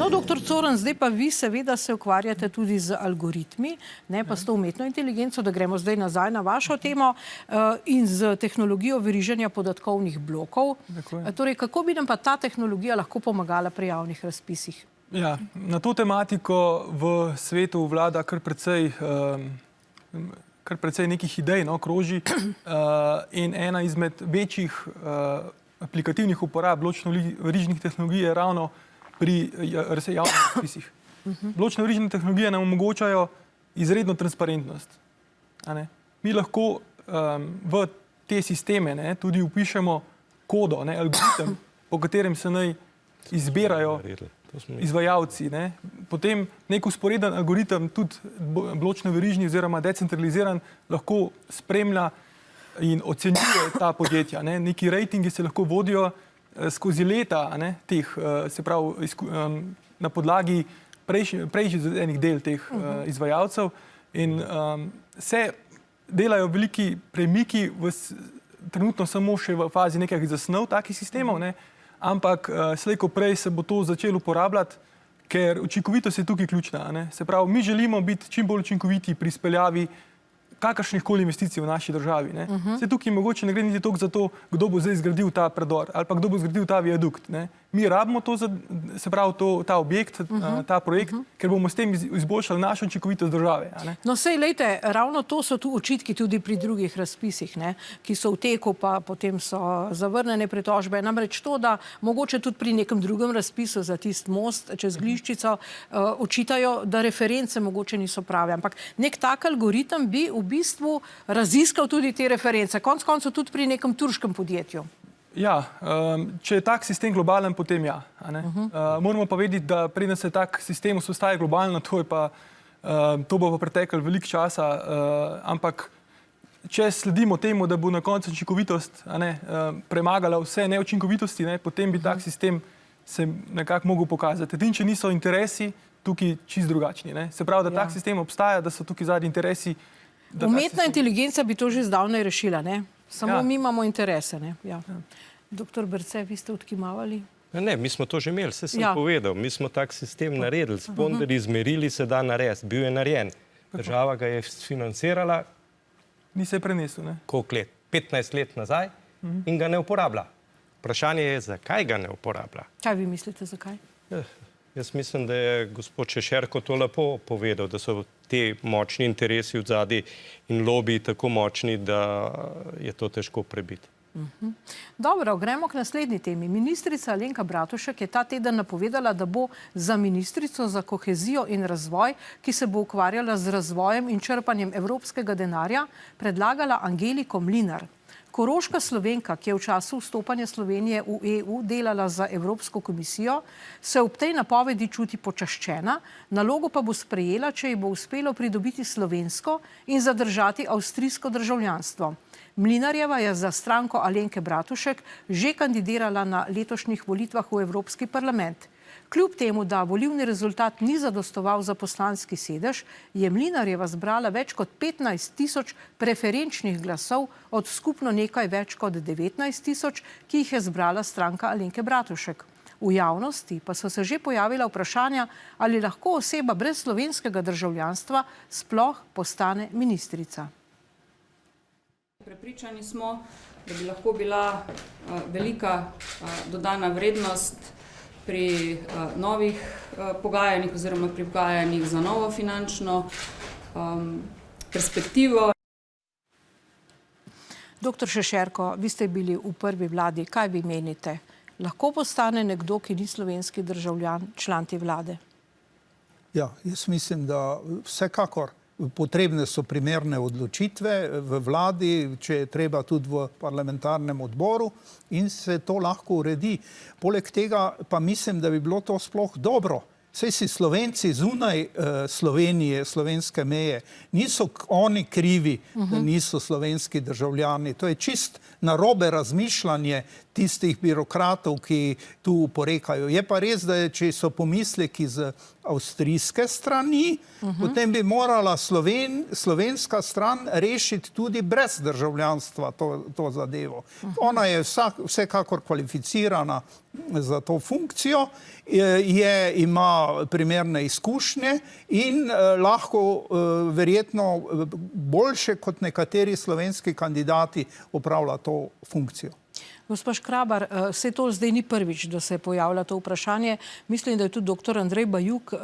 No, doktor Coren, zdaj pa vi seveda se ukvarjate tudi z algoritmi, ne pa s to umetno inteligenco, da gremo zdaj nazaj na vašo temo, in z tehnologijo veriženja podatkovnih blokov. Torej, kako bi nam pa ta tehnologija lahko pomagala pri javnih razpisih? Ja, na to tematiko v svetu vlada kar precej nekih idej, no, kroži, in ena izmed večjih aplikativnih uporab bločno-verižnih tehnologij je ravno pri javnih razpisih. Bločno-verižne tehnologije nam omogočajo izredno transparentnost. Mi lahko v te sisteme tudi vpišemo kodo, algoritem, po katerem se naj izbirajo izvajalci. Potem nek vzporeden algoritem, tudi bločno-verižni oziroma decentraliziran, lahko spremlja in ocenjuje ta podjetja. Neki rejtingi se lahko vodijo skozi leta, se pravi na podlagi prejšnjih del teh izvajalcev, in se delajo veliki premiki, trenutno samo še v fazi nekaj zasnov takih sistemov, ampak slej ko prej se bo to začelo uporabljati, ker učinkovitost je tukaj ključna. Se pravi, mi želimo biti čim bolj učinkoviti pri speljavi kakršnih koli investicij v naši državi. Se tukaj mogoče ne gre niti toliko za to, kdo bo zdaj zgradil ta predor ali pa kdo bo zgradil ta viadukt. Mi rabimo to, se pravi ta objekt, ta projekt, ker bomo s tem izboljšali našo učinkovitost države. No, sej, lejte, ravno to so tu očitki tudi pri drugih razpisih, ki so v teku, pa potem so zavrnjene pritožbe. Namreč to, da mogoče tudi pri nekem drugem razpisu za tist most čez Gliščico očitajo, da reference mogoče niso prave. Ampak nek tak algoritem bi v bistvu raziskal tudi te reference. Konec koncev tudi pri nekem turškem podjetju. Ja, če je tak sistem globalen, potem ja. Moramo pa vedeti, da preden se tak sistem vzpostavi globalno, to bo pa preteklo veliko časa, ampak če sledimo temu, da bo na koncu učinkovitost premagala vse neučinkovitosti, potem bi tak sistem se nekako mogel pokazati. In če niso interesi tukaj čisto drugačni. Se pravi, da tak sistem obstaja, da so tukaj zadnji interesi. Umetna inteligenca bi to že zdavnaj rešila, ne? Samo mi imamo interese, ne? Doktor Berce, vi ste odkimavali? Ne, mi smo to že imeli, vse sem povedal. Mi smo tak sistem naredili, s ponderji izmerili, se da narediti. Bil je narejen. Država ga je financirala. Ni se prenesel, ne? Koliko let? 15 let nazaj in ga ne uporablja. Vprašanje je, zakaj ga ne uporablja. Kaj vi mislite, zakaj? Jaz mislim, da je gospod Šešerko to lepo povedal, da so te močni interesi odzadaj in lobiji tako močni, da je to težko prebiti. Dobro, gremo k naslednji temi. Ministrica Alenka Bratušek je ta teden napovedala, da bo za ministrico za kohezijo in razvoj, ki se bo ukvarjala z razvojem in črpanjem evropskega denarja, predlagala Angeliko Mlinar. Koroška Slovenka, ki je v času vstopanja Slovenije v EU delala za Evropsko komisijo, se ob tej napovedi čuti počaščena, nalogo pa bo sprejela, če ji bo uspelo pridobiti slovensko in zadržati avstrijsko državljanstvo. Mlinarjeva je za stranko Alenke Bratušek že kandidirala na letošnjih volitvah v Evropski parlament. Kljub temu, da volilni rezultat ni zadostoval za poslanski sedež, je Mlinarjeva zbrala več kot 15.000 preferenčnih glasov od skupno nekaj več kot 19.000, ki jih je zbrala stranka Alenke Bratušek. V javnosti pa so se že pojavila vprašanja, ali lahko oseba brez slovenskega državljanstva sploh postane ministrica. Prepričani smo, da bi lahko bila velika dodana vrednost pri novih pogajanjih oziroma pri pogajanjih za novo finančno perspektivo. Doktor Šešerko, vi ste bili v prvi vladi. Kaj vi menite? Lahko postane nekdo, ki ni slovenski državljan, član te vlade? Ja, jaz mislim, da vsekakor potrebne so primerne odločitve v vladi, če je treba tudi v parlamentarnem odboru, in se to lahko uredi. Poleg tega pa mislim, da bi bilo to sploh dobro. Saj si Slovenci zunaj Slovenije, slovenske meje, niso oni krivi, da niso slovenski državljani. To je čist narobe razmišljanje tistih birokratov, ki tu porekajo. Je pa res, da če so pomisleki z avstrijske strani, potem bi morala slovenska stran rešiti tudi brez državljanstva to zadevo. Ona je vsekakor kvalificirana za to funkcijo, ima primerne izkušnje in lahko verjetno boljše kot nekateri slovenski kandidati opravlja to funkcijo. Gospa Škrabar, se to zdaj ni prvič, da se pojavlja to vprašanje. Mislim, da je tudi dr. Andrej Bajuk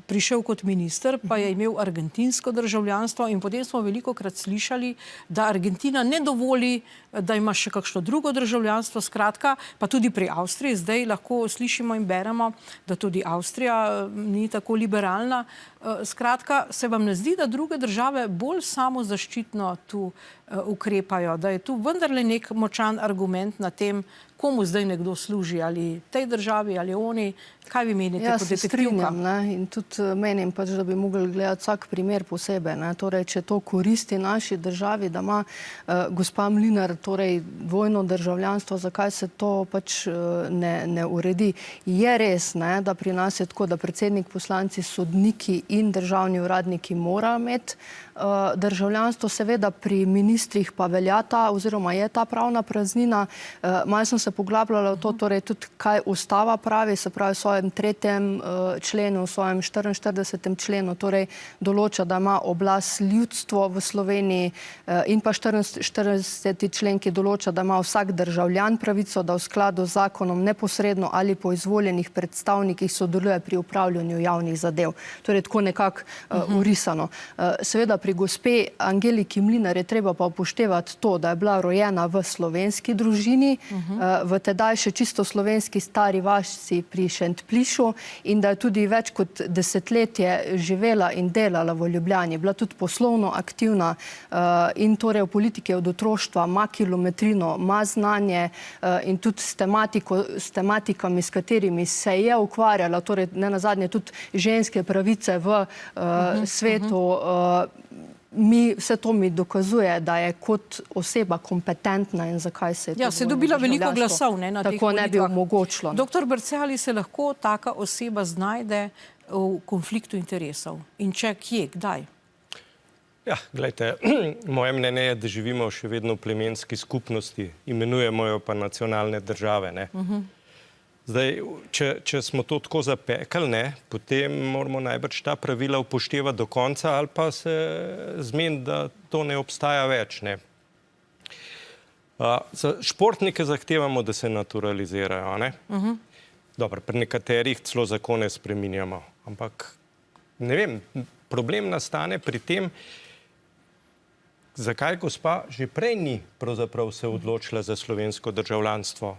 prišel kot minister, pa je imel argentinsko državljanstvo in potem smo velikokrat slišali, da Argentina ne dovoli, da ima še kakšno drugo državljanstvo. Skratka, pa tudi pri Avstriji zdaj lahko slišimo in beremo, da tudi Avstrija ni tako liberalna. Skratka, se vam ne zdi, da druge države bolj samozaščitno tu ukrepajo, da je tu vendarle nek močan argument na tem, komu zdaj nekdo služi, ali tej državi, ali oni? Kaj vi menite kot detektivka? Jaz se strinjam, in tudi menim pač, da bi mogli gledati vsak primer posebej. Torej, če to koristi naši državi, da ima gospa Mlinar torej dvojno državljanstvo, zakaj se to pač ne uredi? Je res, da pri nas je tako, da predsednik, poslanci, sodniki in državni uradniki morajo imeti državljanstvo, seveda pri ministrih pa velja ta, oziroma je ta pravna praznina. Malo sem se poglabljala v to, torej tudi kaj ustava pravi, se pravi v svojem 3. členu, v svojem 44. členu, torej določa, da ima oblast ljudstvo v Sloveniji in pa 40. člen, ki določa, da ima vsak državljan pravico, da v skladu z zakonom neposredno ali po izvoljenih predstavnikih sodeluje pri upravljanju javnih zadev. Torej tako nekako urisano. Seveda pri gospe Angeliki Mlinar je treba pa upoštevati to, da je bila rojena v slovenski družini, v tedaj še čisto slovenski Stari vasi pri Šentplišu in da je tudi več kot desetletje živela in delala v Ljubljani. Bila tudi poslovno aktivna in torej v politiki od otroštva ima kilometrino, ima znanje in tudi s tematikami, s katerimi se je ukvarjala, torej ne nazadnje tudi ženske pravice v svetu. Vse to mi dokazuje, da je kot oseba kompetentna in zakaj se je to se je dobila veliko glasov na teh tako ne bi volitvah. omogočilo. Doktor Berce, ali se lahko taka oseba znajde v konfliktu interesov? In če kje, kdaj? Ja, gledajte, moje mnenje je, da živimo še vedno v plemenski skupnosti, imenujemo jo pa nacionalne države, ne. Zdaj, če smo to tako zapekli, potem moramo najbrž ta pravila upoštevati do konca ali pa se zmeniti, da to ne obstaja več, ne. Za športnike zahtevamo, da se naturalizirajo, ne. Dobro, pri nekaterih celo zakone spreminjamo, ampak ne vem, problem nastane pri tem, zakaj gospa že prej ni pravzaprav se odločila za slovensko državljanstvo.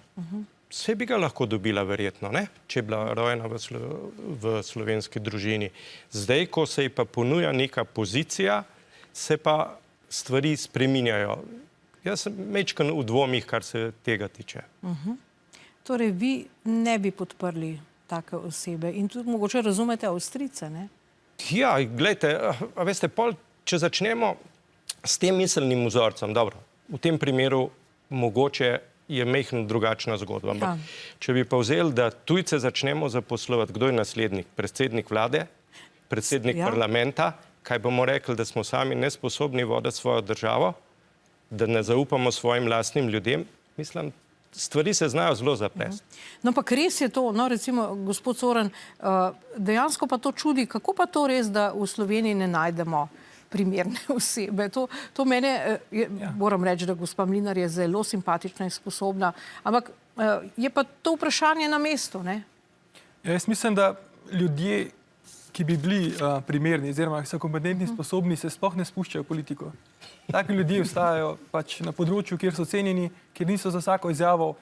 Vse bi ga lahko dobila verjetno, ne? Če je bila rojena v slovenski družini. Zdaj, ko se ji pa ponuja neka pozicija, se pa stvari spreminjajo. Jaz sem majčkeno v dvomih, kar se tega tiče. Torej, vi ne bi podprli take osebe in tudi mogoče razumete Avstrijce, ne? Ja, gledajte, a veste, če začnemo s tem miselnim vzorcem, dobro, v tem primeru mogoče je mehno drugačna zgodba. Ampak, če bi pa vzeli, da tujce začnemo zaposlovati, kdo je naslednik? Predsednik vlade, predsednik parlamenta, kaj bomo rekli, da smo sami nesposobni voditi svojo državo, da ne zaupamo svojim lastnim ljudem? Mislim, stvari se znajo zelo zaplesti. No, pa res je to, no, recimo, gospod Coran, dejansko pa to čudi, kako pa to res, da v Sloveniji ne najdemo primerne osebe. To mene, moram reči, da gospa Mlinar je zelo simpatična in sposobna, ampak je pa to vprašanje na mestu, ne? Jaz mislim, da ljudje, ki bi bili primerni, oziroma ki so kompetentni, sposobni, se sploh ne spuščajo v politiko. Taki ljudje ostajajo pač na področju, kjer so cenjeni, kjer niso za vsako izjavo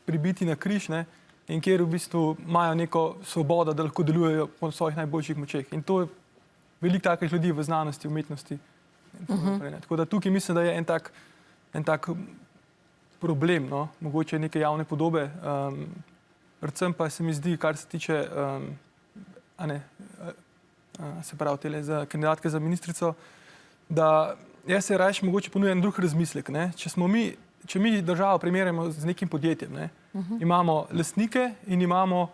pribiti na križ, ne, in kjer v bistvu imajo neko svobodo, da lahko delujejo po svojih najboljših močeh. In to je veliko takih ljudi v znanosti, umetnosti. Tako da tukaj mislim, da je en tak problem, no? Mogoče neke javne podobe. Predvsem pa se mi zdi, kar se tiče se pravi tele za kandidatke za ministrico, da jaz se rajš mogoče ponujem drug razmislek. Ne? Če smo mi če mi državo primerjamo z nekim podjetjem, ne, imamo lastnike in imamo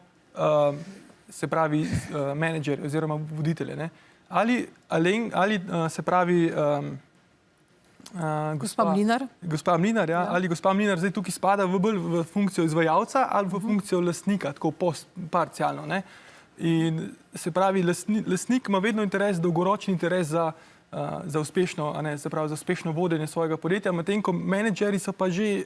se pravi menedžerje oziroma voditelje. Ne. Ali se pravi Gospa Mlinar? Gospa Mlinar, ja. Ali gospa Mlinar zdaj tukaj spada bolj v funkcijo izvajalca ali v funkcijo lastnika, tako parcialno. Ne? In se pravi, lastnik ima vedno interes, dolgoročni interes za uspešno, se pravi, za uspešno vodenje svojega podjetja, medtem ko menedžerji so pa že,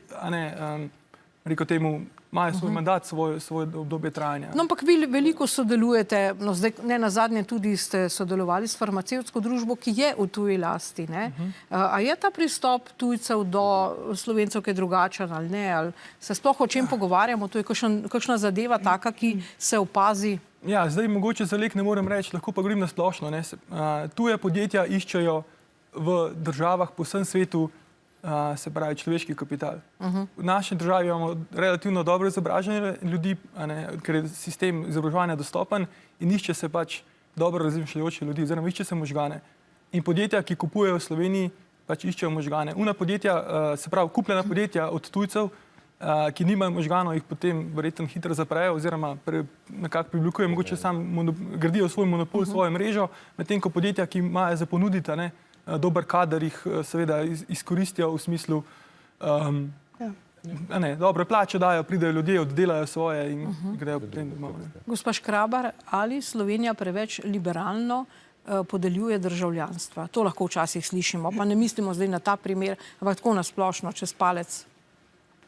rekel temu, imajo svoj mandat, svoje obdobje trajanja. No, ampak vi veliko sodelujete, no zdaj ne nazadnje tudi ste sodelovali s farmacevtsko družbo, ki je v tuji lasti. Ne? A je ta pristop tujcev do Slovencev kaj drugačen ali ne? Ali se sploh o čem pogovarjamo? To je kakšna zadeva taka, ki se opazi? Ja, zdaj mogoče za lek ne morem reči, lahko pa govorim na splošno. Tuje podjetja iščejo v državah po vsem svetu se pravi človeški kapital. V naši državi imamo relativno dobro izobražene ljudi, ker je sistem izobraževanja dostopen in išče se pač dobro razmišljajoče ljudi, oziroma išče se možgane. In podjetja, ki kupujejo v Sloveniji, pač iščejo možgane. Una podjetja, se pravi kupljena podjetja od tujcev, ki nimajo možganov, jih potem verjetno hitro zaprejo oziroma nekako priblikujejo, mogoče gradijo svoj monopol, svojo mrežo, medtem ko podjetja, ki imajo za ponuditi, dober kader, jih seveda izkoristijo v smislu, dobre plače dajo, pridejo ljudje, oddelajo svoje in grejo potem domov. Gospa Škrabar, ali Slovenija preveč liberalno podeljuje državljanstva? To lahko včasih slišimo, pa ne mislimo zdaj na ta primer, ampak tako nasplošno, čez palec.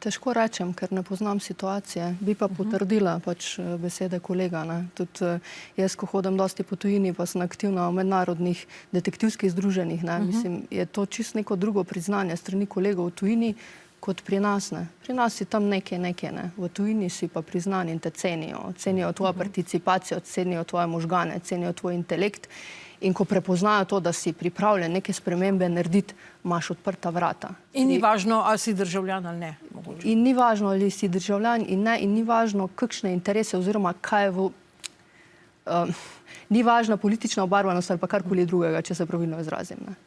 Težko rečem, ker ne poznam situacije. Bi pa potrdila pač besede kolega. Ne. Tudi jaz, ko hodim dosti po tujini, pa sem aktivna v mednarodnih detektivskih združenjih. Ne. Mislim, je to čisto neko drugo priznanje strani kolegov v tujini, kot pri nas. Ne. Pri nas si tam nekaj. Ne. V tujini si pa priznan in te cenijo. Cenijo tvojo participacijo, cenijo tvoje možgane, cenijo tvoj intelekt. In ko prepoznajo to, da si pripravljen neke spremembe narediti, imaš odprta vrata. In ni važno, ali si državljan ali ne. In ni važno, ali si državljan in ne, in ni važno, kakšne interese oziroma kaj je ni važna politična obarvanost ali pa karkoli drugega, če se pravilno izrazim. Ne.